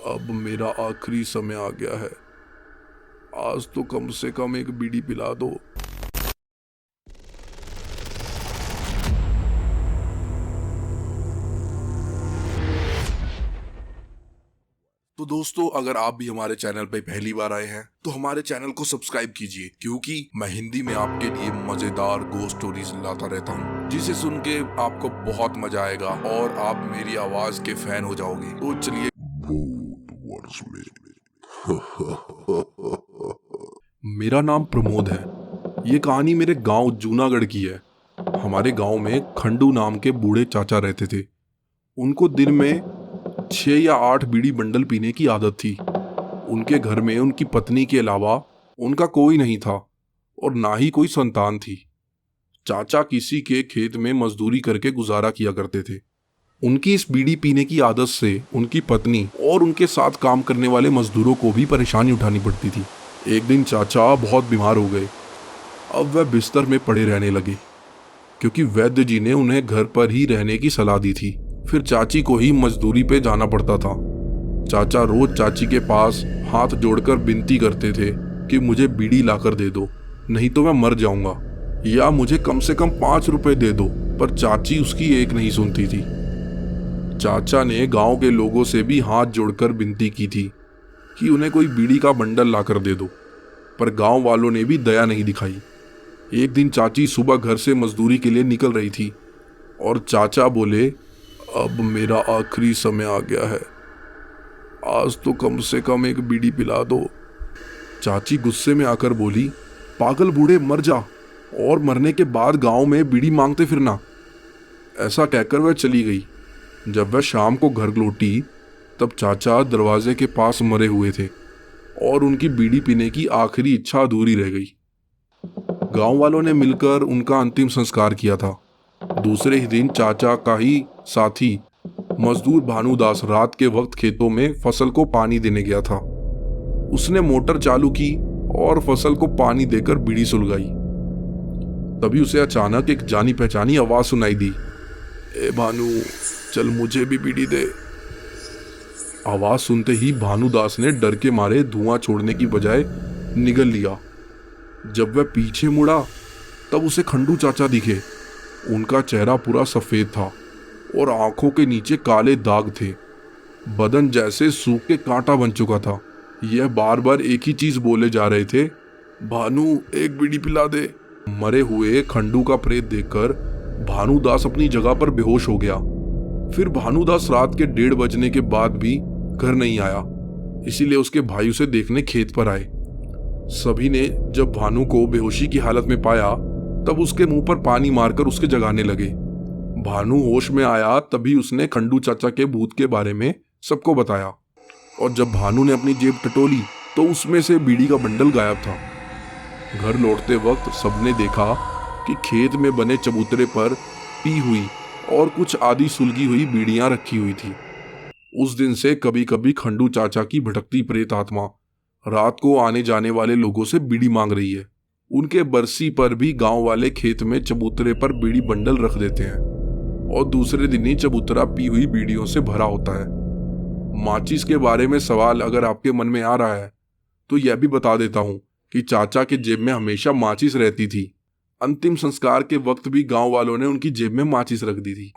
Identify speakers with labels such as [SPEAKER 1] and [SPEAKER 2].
[SPEAKER 1] अब मेरा आखिरी समय आ गया है। आज तो कम से कम एक बीड़ी पिला दो। तो दोस्तों, अगर आप भी हमारे चैनल पर पहली बार आए हैं तो हमारे चैनल को सब्सक्राइब कीजिए, क्योंकि मैं हिंदी में आपके लिए मजेदार गोस्ट स्टोरीज लाता रहता हूँ, जिसे सुन के आपको बहुत मजा आएगा और आप मेरी आवाज के फैन हो जाओगे। तो चलिए। मेरा नाम प्रमोद है। ये कहानी मेरे गांव जूनागढ़ की है। हमारे गांव में खंडू नाम के बूढ़े चाचा रहते थे। उनको दिन में 6 या 8 बीड़ी बंडल पीने की आदत थी। उनके घर में उनकी पत्नी के अलावा उनका कोई नहीं था और ना ही कोई संतान थी। चाचा किसी के खेत में मजदूरी करके गुजारा किया करते थे। उनकी इस बीड़ी पीने की आदत से उनकी पत्नी और उनके साथ काम करने वाले मजदूरों को भी परेशानी उठानी पड़ती थी। एक दिन चाचा बहुत बीमार हो गए। अब वह बिस्तर में पड़े रहने लगे, क्योंकि वैद्य जी ने उन्हें घर पर ही रहने की सलाह दी थी। फिर चाची को ही मजदूरी पे जाना पड़ता था। चाचा रोज चाची के पास हाथ जोड़कर विनती करते थे कि मुझे बीड़ी लाकर दे दो, नहीं तो मैं मर जाऊंगा, या मुझे कम से कम 5 रुपए दे दो। पर चाची उसकी एक नहीं सुनती थी। चाचा ने गांव के लोगों से भी हाथ जोड़कर विनती की थी कि उन्हें कोई बीड़ी का बंडल लाकर दे दो, पर गांव वालों ने भी दया नहीं दिखाई। एक दिन चाची सुबह घर से मजदूरी के लिए निकल रही थी और चाचा बोले, अब मेरा आखिरी समय आ गया है। आज तो कम से कम एक बीड़ी पिला दो। चाची गुस्से में आकर बोली, पागल बूढ़े, मर जा और मरने के बाद गांव में बीड़ी मांगते फिरना। ऐसा कहकर वह चली गई। जब वह शाम को घर लौटी तब चाचा दरवाजे के पास मरे हुए थे और उनकी बीड़ी पीने की आखिरी इच्छा अधूरी रह गई। गांव वालों ने मिलकर उनका अंतिम संस्कार किया था। दूसरे ही दिन चाचा का ही साथी मजदूर भानुदास रात के वक्त खेतों में फसल को पानी देने गया था। उसने मोटर चालू की और फसल को पानी देकर बीड़ी सुलगाई। तभी उसे अचानक एक जानी पहचानी आवाज सुनाई दी, ए भानु, चल मुझे भी बीड़ी दे। आवाज सुनते ही भानुदास ने डर के मारे धुआं छोड़ने की बजाय निगल लिया। जब वह पीछे मुड़ा तब उसे खंडू चाचा दिखे। उनका चेहरा पूरा सफेद था और आंखों के नीचे काले दाग थे। बदन जैसे सूख के कांटा बन चुका था। यह बार बार एक ही चीज बोले जा रहे थे, भानु, एक बीड़ी पिला दे। मरे हुए खंडू का प्रेत देखकर भानुदास अपनी जगह पर बेहोश हो गया। फिर भानुदास रात के 1:30 बजने के बाद भी घर नहीं आया, इसीलिए उसके भाई उसे देखने खेत पर आए। सभी ने जब भानु को बेहोशी की हालत में पाया तब उसके मुंह पर पानी मारकर उसके जगाने लगे। भानु होश में आया तभी उसने खंडू चाचा के भूत के बारे में सबको बताया, और जब भानु ने अपनी जेब टटोली तो उसमें से बीड़ी का बंडल गायब था। घर लौटते वक्त सबने देखा कि खेत में बने चबूतरे पर पी हुई और कुछ आधी सुलगी हुई बीड़ियां रखी हुई थी। उस दिन से कभी कभी खंडू चाचा की भटकती प्रेत आत्मा रात को आने जाने वाले लोगों से बीड़ी मांग रही है। उनके बरसी पर भी गांव वाले खेत में चबूतरे पर बीड़ी बंडल रख देते हैं और दूसरे दिन ही चबूतरा पी हुई बीड़ियों से भरा होता है। माचिस के बारे में सवाल अगर आपके मन में आ रहा है तो यह भी बता देता हूं कि चाचा के जेब में हमेशा माचिस रहती थी। अंतिम संस्कार के वक्त भी गांव वालों ने उनकी जेब में माचिस रख दी थी।